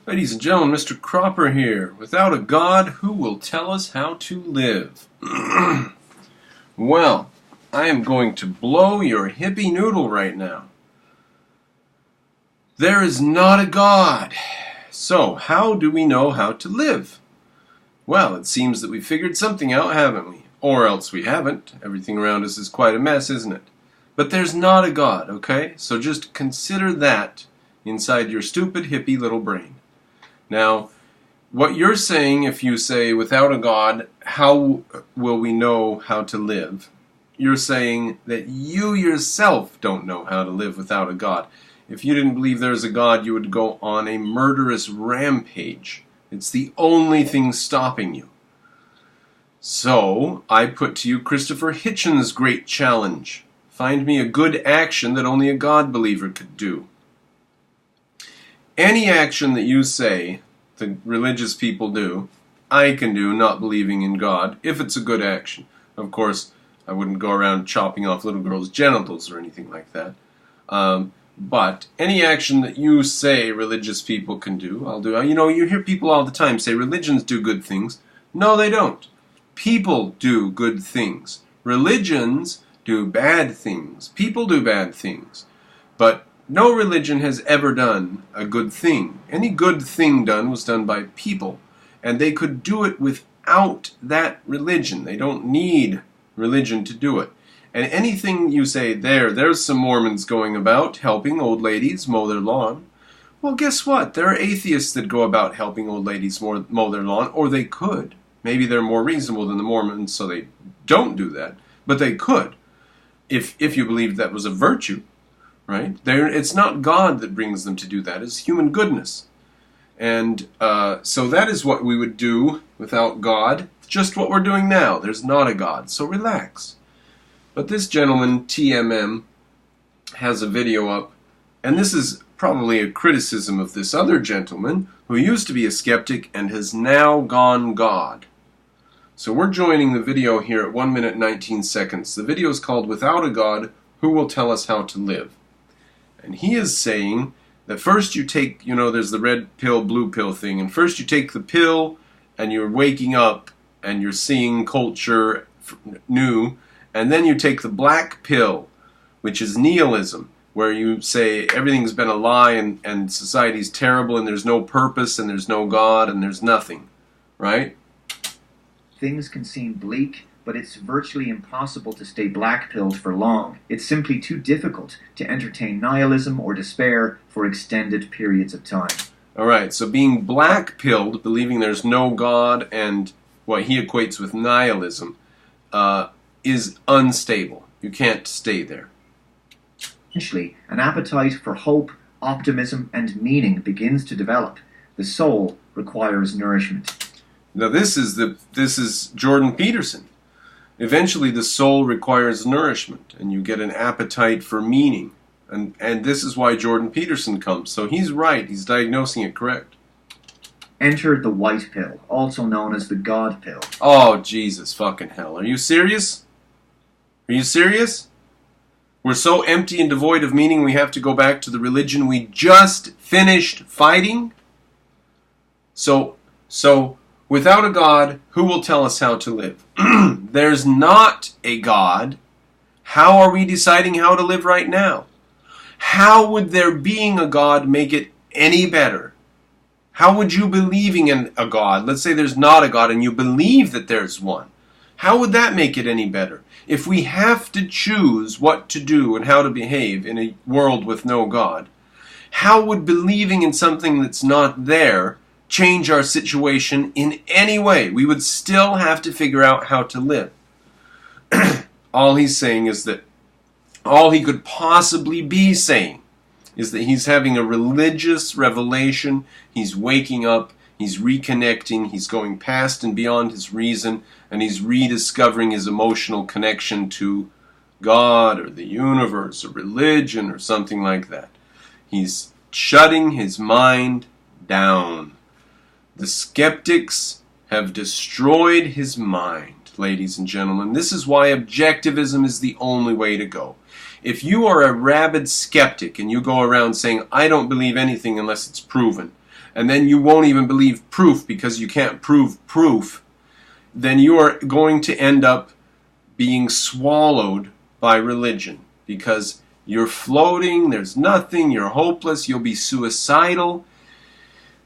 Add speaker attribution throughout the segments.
Speaker 1: Ladies and gentlemen, Mr. Cropper here. Without a God, who will tell us how to live? Well, I am going to blow your hippie noodle right now. There is not a God. So, how do we know how to live? Well, it seems that we figured something out, haven't we? Or else we haven't. Everything around us is quite a mess, isn't it? But there's not a God, okay? So just consider that inside your stupid hippie little brain. Now, what you're saying, if you say, without a God, how will we know how to live? You're saying that you yourself don't know how to live without a God. If you didn't believe there's a God, you would go on a murderous rampage. It's the only thing stopping you. So, I put to you Christopher Hitchens' great challenge. Find me a good action that only a God believer could do. Any action that you say the religious people do, I can do, not believing in God, if it's a good action. Of course, I wouldn't go around chopping off little girls' genitals or anything like that. But any action that you say religious people can do, I'll do. You know, you hear people all the time say religions do good things. No, they don't. People do good things. Religions do bad things. People do bad things. But no religion has ever done a good thing. Any good thing done was done by people. And they could do it without that religion. They don't need religion to do it. And anything you say, there's some Mormons going about helping old ladies mow their lawn. Well, guess what? There are atheists that go about helping old ladies mow their lawn, or they could. Maybe they're more reasonable than the Mormons, so they don't do that. But they could, if you believed that was a virtue. Right? It's not God that brings them to do that. It's human goodness. And so that is what we would do without God. Just what we're doing now. There's not a God. So relax. But this gentleman, TMM, has a video up. And this is probably a criticism of this other gentleman who used to be a skeptic and has now gone God. So we're joining the video here at 1 minute 19 seconds. The video is called Without a God, Who Will Tell Us How to Live? And he is saying that first you take, there's the red pill, blue pill thing, and first you take the pill and you're waking up and you're seeing culture new, and then you take the black pill, which is nihilism, where you say everything's been a lie and society's terrible and there's no purpose and there's no God and there's nothing, right?
Speaker 2: Things can seem bleak, but it's virtually impossible to stay black-pilled for long. It's simply too difficult to entertain nihilism or despair for extended periods of time.
Speaker 1: Alright, so being black-pilled, believing there's no God and what he equates with nihilism, is unstable. You can't stay there.
Speaker 2: Eventually, an appetite for hope, optimism, and meaning begins to develop. The soul requires nourishment.
Speaker 1: Now this is Jordan Peterson. Eventually the soul requires nourishment, and you get an appetite for meaning. And this is why Jordan Peterson comes. So he's right, he's diagnosing it correct.
Speaker 2: Enter the white pill, also known as the God pill.
Speaker 1: Oh, Jesus fucking hell. Are you serious? Are you serious? We're so empty and devoid of meaning we have to go back to the religion we just finished fighting? So without a God, who will tell us how to live? There's not a God. How are we deciding how to live right now? How would there being a God make it any better? How would you believing in a God, let's say there's not a God and you believe that there's one, how would that make it any better? If we have to choose what to do and how to behave in a world with no God, how would believing in something that's not there change our situation in any way? We would still have to figure out how to live. All he's saying is that all he could possibly be saying is that he's having a religious revelation, he's waking up, he's reconnecting, he's going past and beyond his reason, and he's rediscovering his emotional connection to God or the universe or religion or something like that. He's shutting his mind down. The skeptics have destroyed his mind, ladies and gentlemen. This is why objectivism is the only way to go. If you are a rabid skeptic and you go around saying, I don't believe anything unless it's proven, and then you won't even believe proof because you can't prove proof, then you are going to end up being swallowed by religion because you're floating, there's nothing, you're hopeless, you'll be suicidal.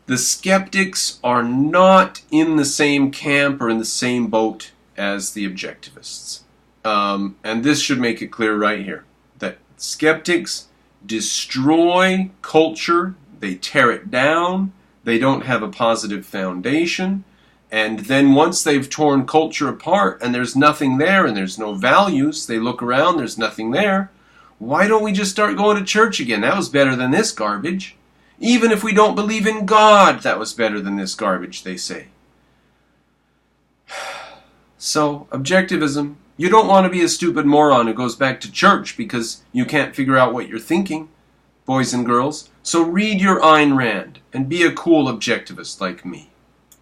Speaker 1: The skeptics are not in the same camp or in the same boat as the objectivists. And this should make it clear right here that skeptics destroy culture, they tear it down, they don't have a positive foundation, and then once they've torn culture apart and there's nothing there and there's no values, they look around, there's nothing there. Why don't we just start going to church again? That was better than this garbage. Even if we don't believe in God, that was better than this garbage, they say. So, objectivism, you don't want to be a stupid moron who goes back to church because you can't figure out what you're thinking, boys and girls. So read your Ayn Rand and be a cool objectivist like me.